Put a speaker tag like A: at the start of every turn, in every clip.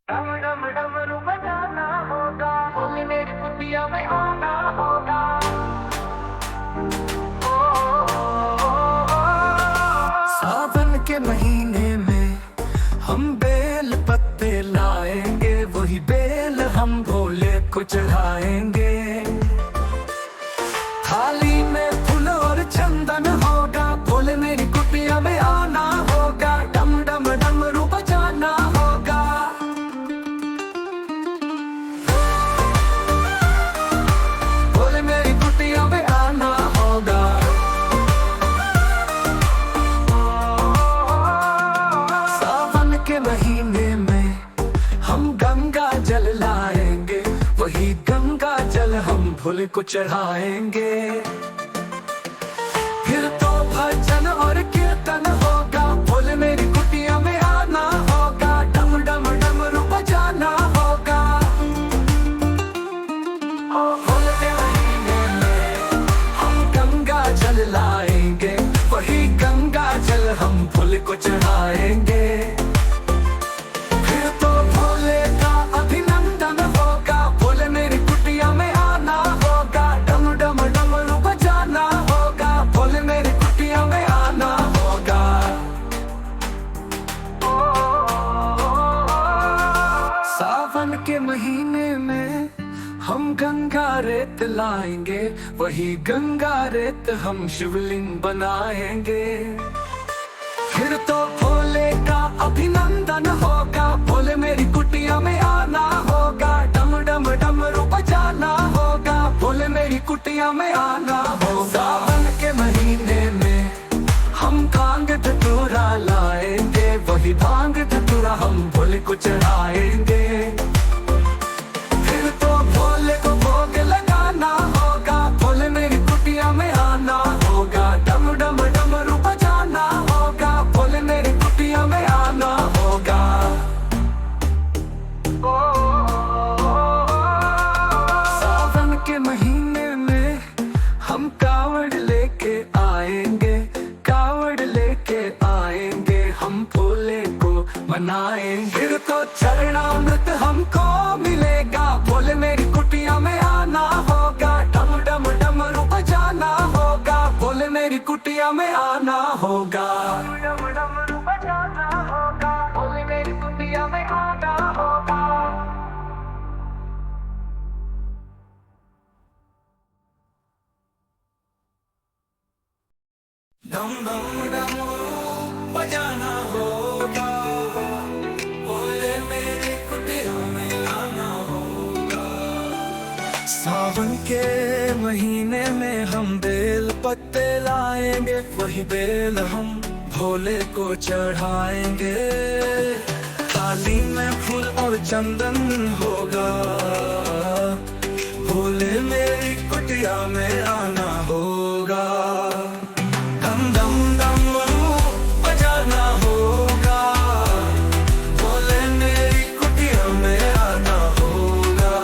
A: डम डम डमरू बजाना होगा, बोले मेरी कुटिया में आना होगा। ओ, ओ, ओ,
B: सावन के महीने में हम बेल पत्ते लाएंगे, वही बेल हम भोले को चढ़ाएंगे। थाली में फूल और चंदन होगा, भोले मेरी कुटिया में आना होगा। डम डम डमरू बजाना होगा। भोले मेरी कुटिया में आना होगा। सावन के महीने में हम गंगा जल लाएंगे, वही गंगा जल हम भोले को चढ़ाएंगे। फिर तो भजन और कीर्तन होगा, भोले मेरी कुटिया में आना होगा। डम डम डमरू बजाना होगा। भोले के महीने में हम गंगा जल लाएंगे, वही गंगा जल हम भोले को चढ़ाएंगे। फिर तो भोले का अभिनंदन होगा, भोले मेरी कुटिया में आना होगा। डम डम डमरू बजाना होगा, भोले मेरी कुटिया में आना होगा। सावन के महीने में हम गंगा रेत लाएंगे, वही गंगा रेत हम शिवलिंग बनाएंगे। फिर तो भोले का अभिनंदन होगा, भोले मेरी कुटिया में आना होगा। डम डम डमरू बजाना होगा, भोले मेरी कुटिया में आना होगा। सावन के महीने में हम भांग धतूरा लाएंगे, वही भांग धतूरा हम भोले को चढ़ाएंगे। फिर तो भोले को भोग लगाना होगा, भोले मेरी कुटिया में आना होगा। डम डम डमरू बजाना होगा, भोले मेरी कुटिया में आना होगा। सावन के महीने में हम कावड़ लेके आएंगे, कावड़ लेके आएंगे, हम भोले को मनाएंगे। फिर तो चरणामृत हमको मिलेगा, भोले मेरी कुटिया में आना होगा। डम डम डमरू बजाना होगा, भोले मेरी कुटिया में आना होगा।
A: डम डमरू बजाना होगा, बोले मेरी कुटिया में आना होगा।
B: डम डम डमरू बजाना होगा, भोले मेरी कुटिया में आना होगा। सावन के महीने में हम बेल पत्ते लाएंगे, वही बेल हम भोले को चढ़ाएंगे। थाली में फूल और चंदन होगा, भोले मेरी कुटिया में आना होगा। डम डम डमरू बजाना होगा, भोले मेरी कुटिया में आना होगा।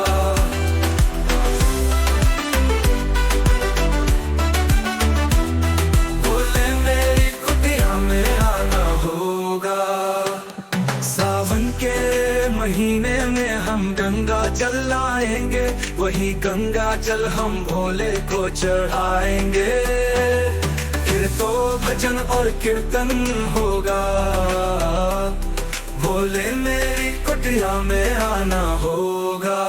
B: भोले मेरी कुटिया में आना होगा। सावन के महीने में हम गंगा जल लाएंगे, वही गंगा जल हम भोले को चढ़ाएंगे। फिर तो भजन और कीर्तन होगा, भोले मेरी कुटिया में आना होगा।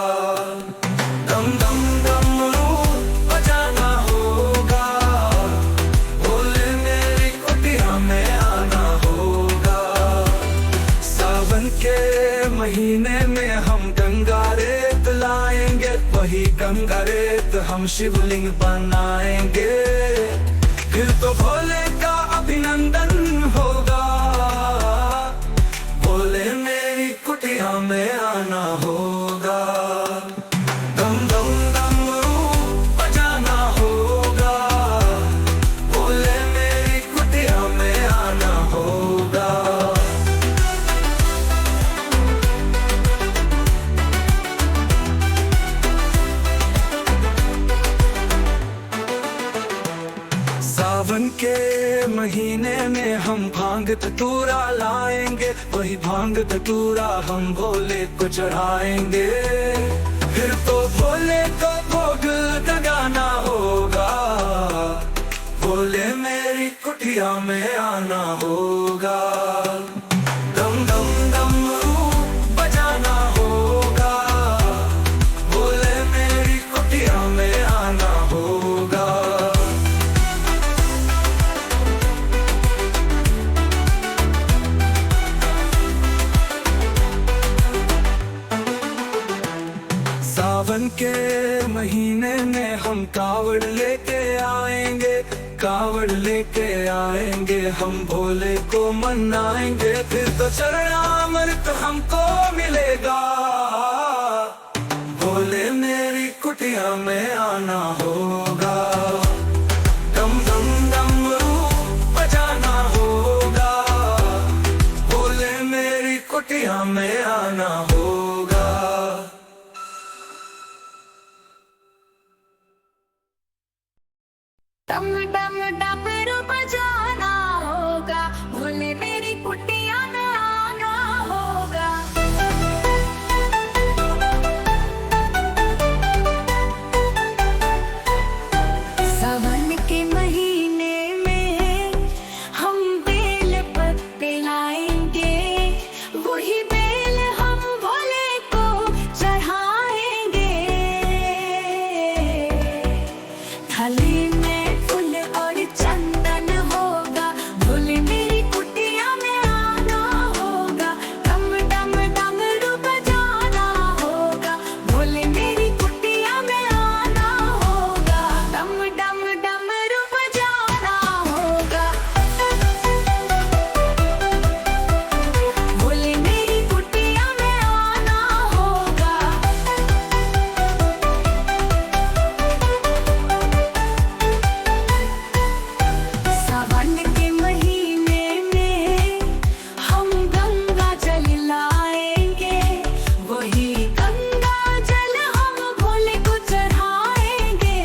B: डम डम डमरू बजाना होगा, भोले मेरी कुटिया में आना होगा। सावन के महीने में हम गंगा रेत लाएंगे, वही गंगा रेत हम शिवलिंग बनाएंगे। फिर तो भोले का अभिनंदन होगा, भोले मेरी कुटिया में आना होगा। डम डम डमरू बजाना होगा, भोले मेरी कुटिया में आना होगा। सावन के महीने में हम भांग धतूरा लाएंगे, वही भांग धतूरा हम भोले को चढ़ाएंगे। फिर तो भोले को भोग लगाना होगा, भोले मेरी कुटिया में आना होगा। दम दम डमरू बजाना होगा, भोले मेरी कुटिया में आना होगा। सावन के महीने में हम कावड़ लेके आएंगे, कावड़ लेके आएंगे, हम भोले को मनाएंगे। फिर तो चरणामृत हमको मिलेगा, भोले मेरी कुटिया में आना होगा। डम डम डमरू बजाना होगा, भोले मेरी कुटिया में आना होगा।
C: डम डम डमरू बजाना होगा, भोले मेरी कुटिया में आना होगा। सावन के महीने में हम बेल पत्ते लाएंगे, वही बेल हम भोले को चढ़ाएंगे। थाली में फूल और चंदन होगा, भोले मेरी कुटिया में आना होगा। डम डम डमरू बजाना होगा, भोले मेरी कुटिया में आना होगा। डम डम डमरू बजाना होगा, भोले मेरी कुटिया में आना होगा। सावन के महीने में हम गंगा जल लाएंगे, वही गंगा जल हम भोले को चढ़ाएंगे।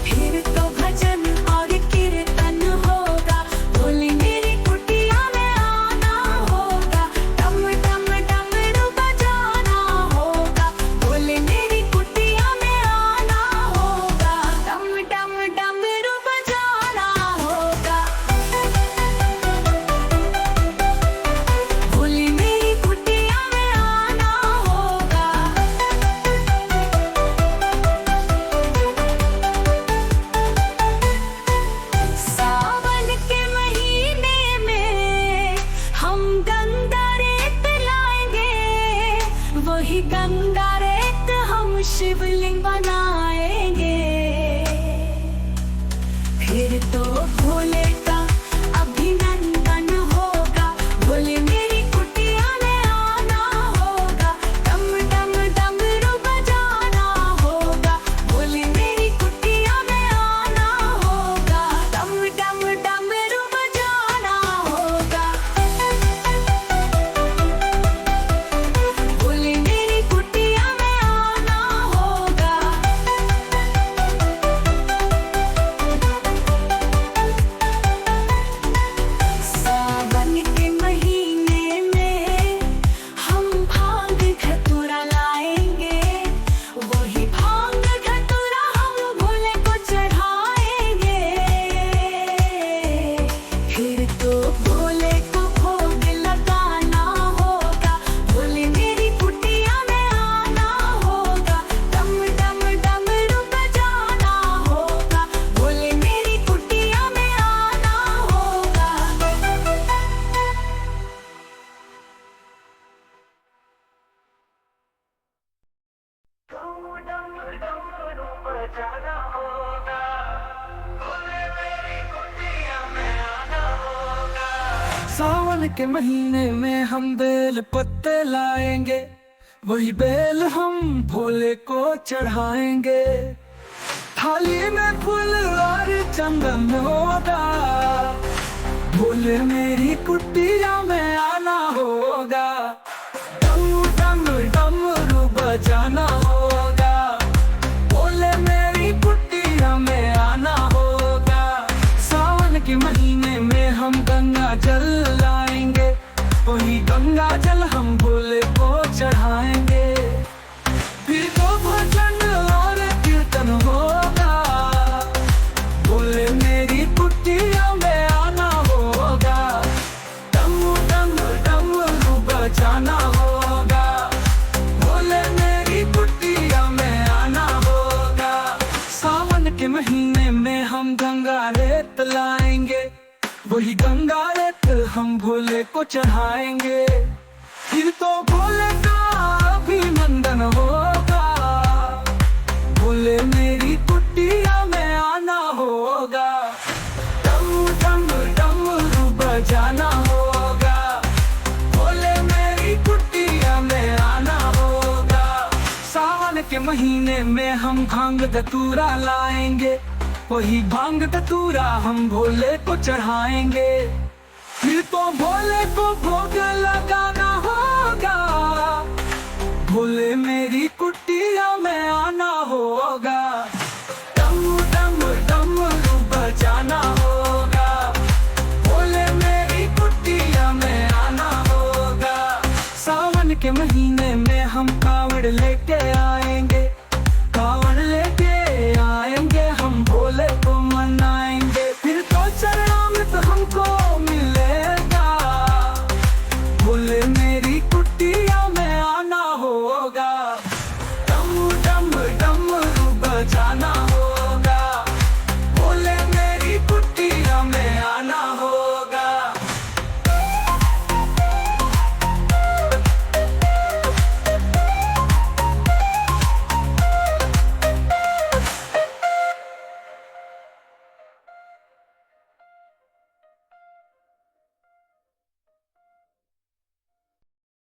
C: फिर तो भजन और कीर्तन होगा, भोले मेरी कुटिया में आना होगा। डम डम डमरू बजाना होगा, भोले मेरी कुटिया में आना होगा। डम डम डमरू बजाना होगा, भोले मेरी कुटिया में आना होगा। सावन के महीने में हम गंगा रेत लाएंगे, वही गंगा रेत हम शिवलिंग बनाएंगे। फिर तो भोले का अभिनंदन होगा, भोले मेरी कुटिया में आना होगा। डम डम डमरू बजाना होगा, भोले मेरी कुटिया में आना होगा। डम डम डमरू बजाना होगा, भोले मेरी कुटिया में आना होगा। सावन के महीने में हम भांग धतूरा लाएंगे, वही भांग धतूरा हम भोले को चढ़ाएंगे। फिर तो भोले को भोग लगाना होगा, भोले मेरी कुटिया में आना होगा। डम डम डमरू बजाना होगा, भोले मेरी कुटिया में आना होगा।
A: डम डम डमरू बजाना होगा, भोले मेरी कुटिया में आना होगा।
B: सावन के महीने में हम बेल पत्ते लाएंगे, वही बेल हम भोले को चढ़ाएंगे। थाली में फूल और चंदन होगा, भोले मेरी कुटिया में आना होगा। डम डम डमरू बजाना होगा, भोले मेरी कुटिया में आना होगा। गंगा जल हम भोले को चढ़ाएंगे। फिर तो भजन और कीर्तन होगा, भोले मेरी कुटिया में आना होगा। डम डम डमरू बजाना होगा, भोले मेरी कुटिया में आना होगा। सावन के महीने में हम गंगा रेत लाएंगे, वही गंगा रेत हम भोले को चढ़ाएंगे। फिर तो भोले का अभिनंदन होगा, भोले मेरी कुटिया में आना होगा। डम डम डमरू बजाना होगा, भोले मेरी कुटिया में आना होगा। सावन के महीने में हम भांग धतूरा लाएंगे, वही भांग धतूरा हम भोले को चढ़ाएंगे। फिर तो भोले को भोग लगाना होगा, भोले मेरी कुटिया में आना होगा। डम डम डमरू बजाना होगा, भोले मेरी कुटिया में आना होगा। सावन के महीने में हम कावड़ लेके आएंगे, कावड़ लेके आएंगे हम भोले को मनाएंगे। फिर तो चरणामृत हमको मिलेगा, भोले